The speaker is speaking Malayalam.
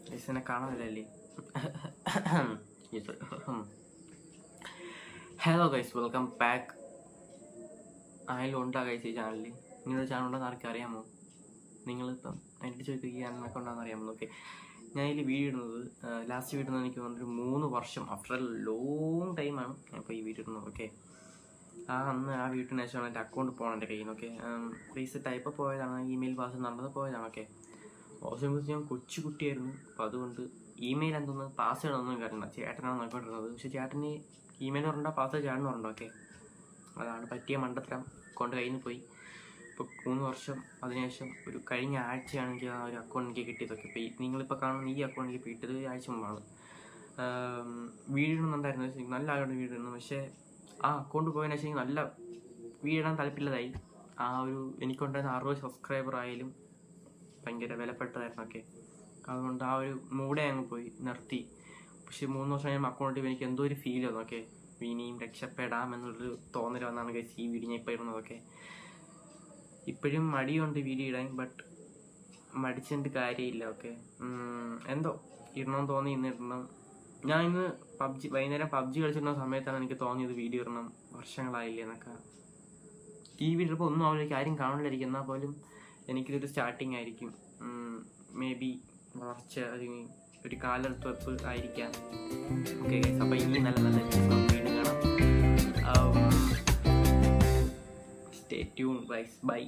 ഗൈസിനെ കാണാനില്ലല്ലേ? Hello guys, welcome back. ആയാലും ഉണ്ടാ ഗൈസ് ഈ ചാനലിൽ. നിങ്ങളുടെ ചാനൽ ഉണ്ടെന്ന് ആർക്കും അറിയാമോ? നിങ്ങളിപ്പം എൻ്റെ ചോദിക്കുക ചാനലൊക്കെ ഉണ്ടാകുന്ന അറിയാമോ? ഓക്കെ, ഞാൻ ഇതിൽ വീഡിയോ ഇടുന്നത് ലാസ്റ്റ് വീഡിയോ ഇടുന്നത് എനിക്ക് വന്നൊരു 3 വർഷം ആഫ്റ്റർ എ ലോങ് ടൈമാണ് ഞാൻ ഇപ്പോൾ ഈ വീഡിയോ ഇടുന്നത്. ഓക്കെ, അന്ന് ആ വീട്ടിന് ശേഷമാണ് എൻ്റെ അക്കൗണ്ട് പോകണം എൻ്റെ കയ്യിൽ നിന്ന്. ഓക്കെ, റീസെറ്റ് ആയപ്പോൾ പോയതാണ്, ഇമെയിൽ പാസ് നടന്നത് പോയതാണ്. ഓക്കെ, ഓപ്ഷൻ ഞാൻ കൊച്ചു കുട്ടിയായിരുന്നു, അപ്പോൾ അതുകൊണ്ട് ഇമെയിൽ എന്തൊന്ന് പാസ്വേഡ് ഒന്നും കാര്യമില്ല. ചേട്ടനാണ് നോക്കിക്കൊണ്ടിരുന്നത്. പക്ഷേ ചേട്ടന് ഇമെയിൽ പറഞ്ഞാൽ പാസ്വേഡ് ചേട്ടൻ പറഞ്ഞു. ഓക്കെ, അതാണ് പറ്റിയ മണ്ടത്തരം കൊണ്ട് കയ്യിൽ നിന്ന് പോയി. ഇപ്പോൾ 3 വർഷം അതിനുശേഷം ഒരു കഴിഞ്ഞ ആഴ്ചയാണ് എനിക്ക് ആ ഒരു അക്കൗണ്ട് എനിക്ക് കിട്ടിയതൊക്കെ. ഇപ്പോൾ നിങ്ങളിപ്പോൾ കാണുന്ന ഈ അക്കൗണ്ട് എനിക്ക് കിട്ടിയത് ആഴ്ച മുമ്പാണ്. വീടിടുന്നുണ്ടായിരുന്നു, നല്ല ആളുടെ വീടിടുന്നു. പക്ഷേ ആ അക്കൗണ്ട് പോയതിനു ശേഷം നല്ല വീടിടാൻ താല്പര്യമില്ലതായി. ആ ഒരു എനിക്കുണ്ടായിരുന്ന 60 സബ്സ്ക്രൈബർ ആയാലും ഭയങ്കര വിലപ്പെട്ടതായിരുന്നു. ഓക്കെ, അതുകൊണ്ട് ആ ഒരു മൂടെ അങ്ങ് പോയി നിർത്തി. പക്ഷെ 3 വർഷം കഴിയുമ്പോൾ അക്കൗണ്ട് എനിക്ക് എന്തോ ഒരു ഫീൽ വന്നു. ഓക്കെ, ഇനിയും രക്ഷപ്പെടാം എന്നുള്ളൊരു തോന്നൽ വന്നാണ് ഗൈസ് ഈ വീഡിയോ ഞാൻ ഇപ്പോൾ ഇടുന്നതൊക്കെ. ഇപ്പോഴും മടിയുണ്ട് വീഡിയോ ഇടാൻ, ബട്ട് മടിച്ചിട്ട് കാര്യമില്ല. ഓക്കെ, എന്തോ ഇടണമെന്ന് തോന്നി, ഇന്ന് ഇടണം. ഞാൻ ഇന്ന് വൈകുന്നേരം പബ്ജി കളിച്ചിരുന്ന സമയത്താണ് എനിക്ക് തോന്നിയത് വീഡിയോ ഇടണം, വർഷങ്ങളായില്ലേ എന്നൊക്കെ. ഈ വീഡിയോ ഇപ്പോൾ ഒന്നും ആവില്ല, ആരും കാണില്ലായിരിക്കും. എന്നാൽ പോലും എനിക്കിതൊരു സ്റ്റാർട്ടിങ് ആയിരിക്കും. മേ ബി വളർച്ച, അല്ലെങ്കിൽ ഒരു കാലെടുപ്പ് ആയിരിക്കാം. ഓക്കെ ഗൈസ്, അപ്പോൾ ഇനി നല്ല നല്ല വീഡിയോസ് നമുക്ക് വീണ്ടും കാണാം. Stay tune guys, by.